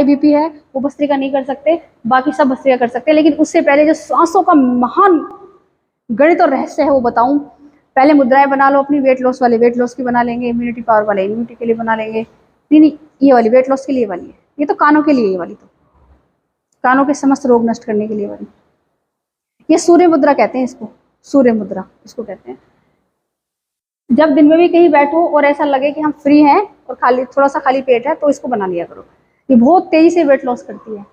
High BP है वो भस्त्रिका नहीं कर सकते, बाकी सब भस्त्रिका कर सकते हैं। लेकिन उससे पहले जो सांसों का महान गणित और रहस्य है वो बताऊं। पहले मुद्राएं बना लो अपनी, वेट लॉस वाले वेट लॉस की बना लेंगे, इम्यूनिटी पावर वाले इम्यूनिटी के लिए बना लेंगे। नहीं नहीं, ये वाली वेट लॉस के लिए वाली है, ये तो कानों के लिए, ये वाली तो कानों के समस्त रोग नष्ट करने के लिए वाली। ये सूर्य मुद्रा कहते हैं इसको, सूर्य मुद्रा इसको कहते हैं। जब दिन में भी कहीं बैठो और ऐसा लगे कि हम फ्री हैं और खाली थोड़ा सा खाली पेट है तो इसको बना लिया करो, ये बहुत तेजी से वेट लॉस करती है।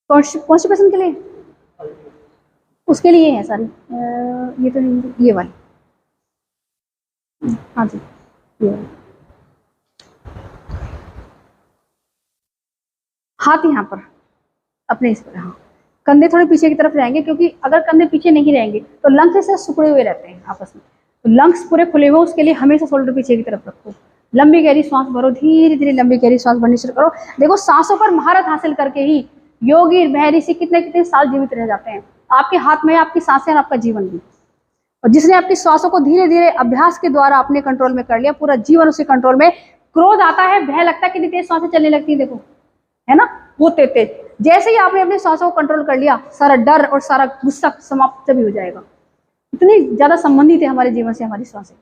कॉन्स्टिपेशन के लिए, उसके लिए है सारी, ये तो नहीं, ये वाली, हाँ जी ये वाली। हाथ यहाँ पर अपने इस पर, हाँ कंधे थोड़े पीछे की तरफ रहेंगे, क्योंकि अगर कंधे पीछे नहीं रहेंगे तो लंग्स से सिकुड़े हुए रहते हैं आपस में, तो लंग्स पूरे खुले हुए, उसके लिए हमेशा शोल्डर पीछे की तरफ रखो। लंबी गहरी सांस भरो, धीरे धीरे लंबी गहरी सांस भरनी शुरू करो। देखो सांसों पर महारत हासिल करके ही योगी महर्षि कितने कितने साल जीवित रह जाते हैं। आपके हाथ में आपकी सांसें और आपका जीवन भी। और जिसने आपकी सांसों को धीरे धीरे अभ्यास के द्वारा अपने कंट्रोल में कर लिया, पूरा जीवन उसके कंट्रोल में। क्रोध आता है, भय लगता है, कितनी तेज सांसें चलने लगती है, देखो है ना, वो तेज। जैसे ही आपने अपनी सांसों को कंट्रोल कर लिया, सारा डर और सारा गुस्सा समाप्त भी हो जाएगा। इतनी ज्यादा संबंधित है हमारे जीवन से हमारी सांसें।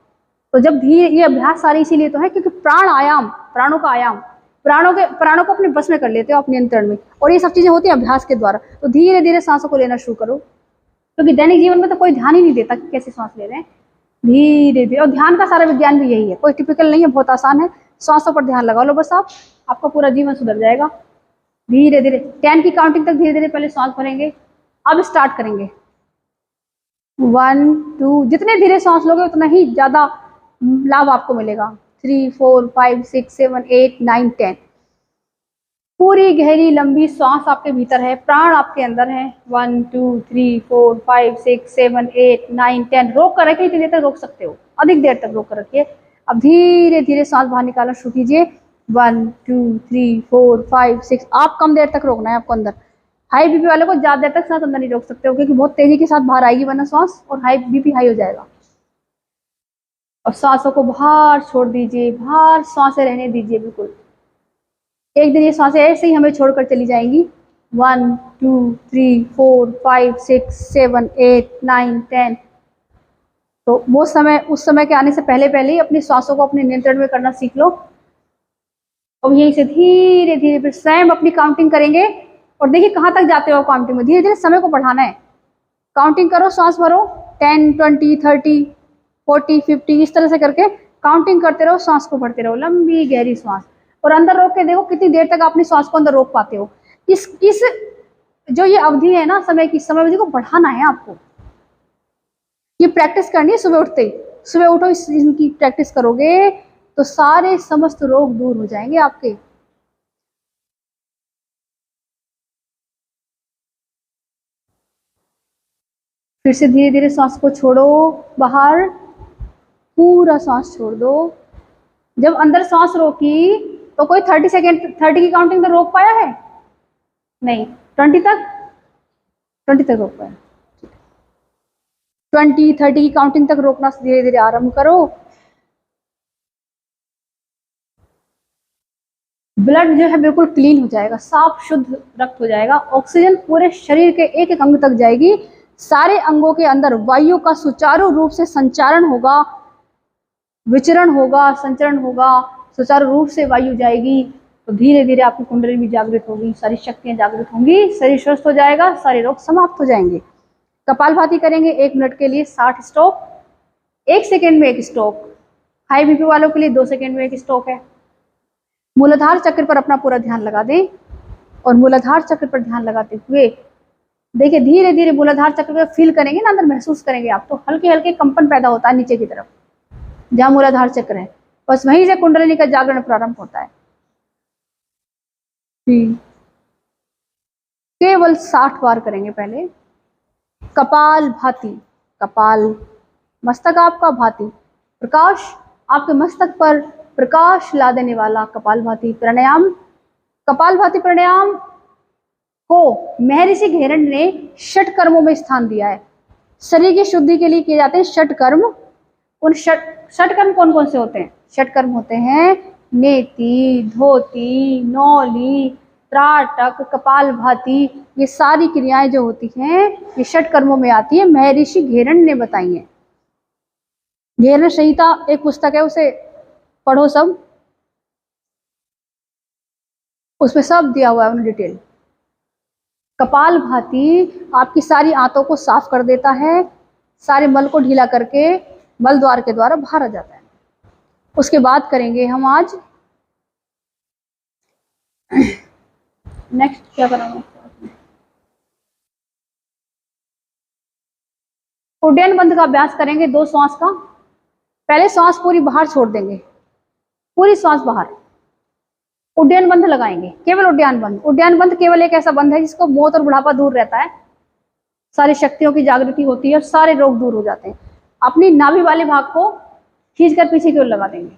तो जब धीरे, ये अभ्यास सारे इसीलिए तो है क्योंकि प्राण आयाम, प्राणों का आयाम, प्राणों को अपने बस में कर लेते हो, अपने नियंत्रण में, और ये सब चीजें होती है अभ्यास के द्वारा। तो धीरे धीरे सांसों को लेना शुरू करो, क्योंकि दैनिक जीवन में तो कोई ध्यान ही नहीं देता कि कैसे सांस ले रहे हैं। धीरे धीरे, और ध्यान का सारा विज्ञान भी यही है, कोई टिपिकल नहीं है, बहुत आसान है। सांसों पर ध्यान लगा लो बस आप, आपका पूरा जीवन सुधर जाएगा। धीरे धीरे 10 की काउंटिंग तक धीरे धीरे पहले सांस भरेंगे। अब स्टार्ट करेंगे 1 2, जितने धीरे सांस लोगे उतना ही ज्यादा लाभ आपको मिलेगा। 3 4 5 6 7 8 9 10, पूरी गहरी लंबी सांस आपके भीतर है, प्राण आपके अंदर है। 1 2 3 4 5 6 7 8 9 10, रोक कर रखिए, इतनी देर तक रोक सकते हो, अधिक देर तक रोक कर रखिए। अब धीरे धीरे सांस बाहर निकालना शुरू कीजिए। 1 2 3 4 5 6, आप कम देर तक रोकना है आपको अंदर। हाई बीपी वाले को ज्यादा देर तक सांस अंदर नहीं रोक सकते हो, क्योंकि बहुत तेजी के साथ बाहर आएगी वरना सांस, और हाई बीपी हाई हो जाएगा। और सांसों को बाहर छोड़ दीजिए, बाहर सांसें रहने दीजिए बिल्कुल। एक दिन ये सांसें ऐसे ही हमें छोड़कर चली जाएंगी। 1 2 3 4 5 6 7 8 9 10। तो वो समय, उस समय के आने से पहले पहले ही अपनी सांसों को अपने नियंत्रण में करना सीख लो। अब यहीं से धीरे धीरे फिर स्वयं अपनी काउंटिंग करेंगे, और देखिए कहाँ तक जाते हो काउंटिंग में। धीरे धीरे समय को बढ़ाना है, काउंटिंग करो, सांस भरो, 10 20 30 40 50, इस तरह से करके काउंटिंग करते रहो, सांस को भरते रहो, लंबी गहरी सांस। और अंदर रोक के देखो कितनी देर तक अपनी सांस को अंदर रोक पाते हो। इस जो ये अवधि है ना, समय की, समय अवधि को बढ़ाना है आपको। ये प्रैक्टिस करनी है सुबह उठते ही। सुबह उठो, इनकी प्रैक्टिस करोगे तो सारे समस्त रोग दूर हो जाएंगे आपके। फिर से धीरे धीरे सांस को छोड़ो बाहर, पूरा सांस छोड़ दो। जब अंदर सांस रोकी तो कोई 30 सेकेंड, 30 की काउंटिंग तो रोक पाया है? नहीं। 20 तक रोक पाया। 20 30 की काउंटिंग तक रोकना धीरे धीरे आरंभ करो। ब्लड जो है बिल्कुल क्लीन हो जाएगा, साफ शुद्ध रक्त हो जाएगा, ऑक्सीजन पूरे शरीर के एक एक अंग तक जाएगी, सारे अंगों के अंदर वायु का सुचारू रूप से संचारण होगा, विचरण होगा, संचरण होगा, सुचारू रूप से वायु जाएगी। तो धीरे धीरे आपकी कुंडली भी जागृत होगी, सारी शक्तियां जागृत होंगी, शरीर स्वस्थ हो जाएगा, सारे रोग समाप्त हो जाएंगे। कपालभाति करेंगे 1 मिनट के लिए 60 स्ट्रोक, 1 सेकेंड में 1 स्ट्रोक। हाई बीपी वालों के लिए 2 सेकेंड में 1 स्ट्रोक है। मूलाधार चक्र पर अपना पूरा ध्यान लगा दें, और मूलाधार चक्र पर ध्यान लगाते हुए देखिए धीरे धीरे मूलाधार चक्र को फील करेंगे ना, अंदर महसूस करेंगे आप, तो हल्के हल्के कंपन पैदा होता है नीचे की तरफ जहां मूलाधार चक्र है, बस वहीं से कुंडलिनी का जागरण प्रारंभ होता है। केवल 60 बार करेंगे पहले। कपाल भाति, कपाल मस्तक आपका, भाति प्रकाश, आपके मस्तक पर प्रकाश ला देने वाला कपाल भाति प्राणायाम। कपाल भाति प्राणायाम को महर्षि घेरंड ने 6 कर्मों में स्थान दिया है। शरीर की शुद्धि के लिए किए जाते हैं 6 कर्म। उन 6 कर्म कौन कौन से होते हैं? 6 कर्म होते हैं नेति, धोती, नौली, त्राटक, कपालभाति, ये सारी क्रियाएं जो होती हैं ये षट कर्मों में आती है। महर्षि घेरण ने बताई हैं। घेरण संहिता एक पुस्तक है, उसे पढ़ो सब, उसमें सब दिया हुआ है उन्हें डिटेल। कपालभाति आपकी सारी आंतों को साफ कर देता है, सारे मल को ढीला करके मल द्वार के द्वारा बाहर आ जाता है। उसके बाद करेंगे हम आज नेक्स्ट क्या करेंगे, उड्डयन बंध का अभ्यास करेंगे 2 श्वास का। पहले श्वास पूरी बाहर छोड़ देंगे, पूरी श्वास बाहर, उड्डयन बंध लगाएंगे, केवल उड्डयन बंध। उड्डयन बंध केवल एक ऐसा बंध है जिसको मौत और बुढ़ापा दूर रहता है, सारी शक्तियों की जागृति होती है और सारे रोग दूर हो जाते हैं। अपनी नाभि वाले भाग को खींचकर पीछे की ओर लगा देंगे।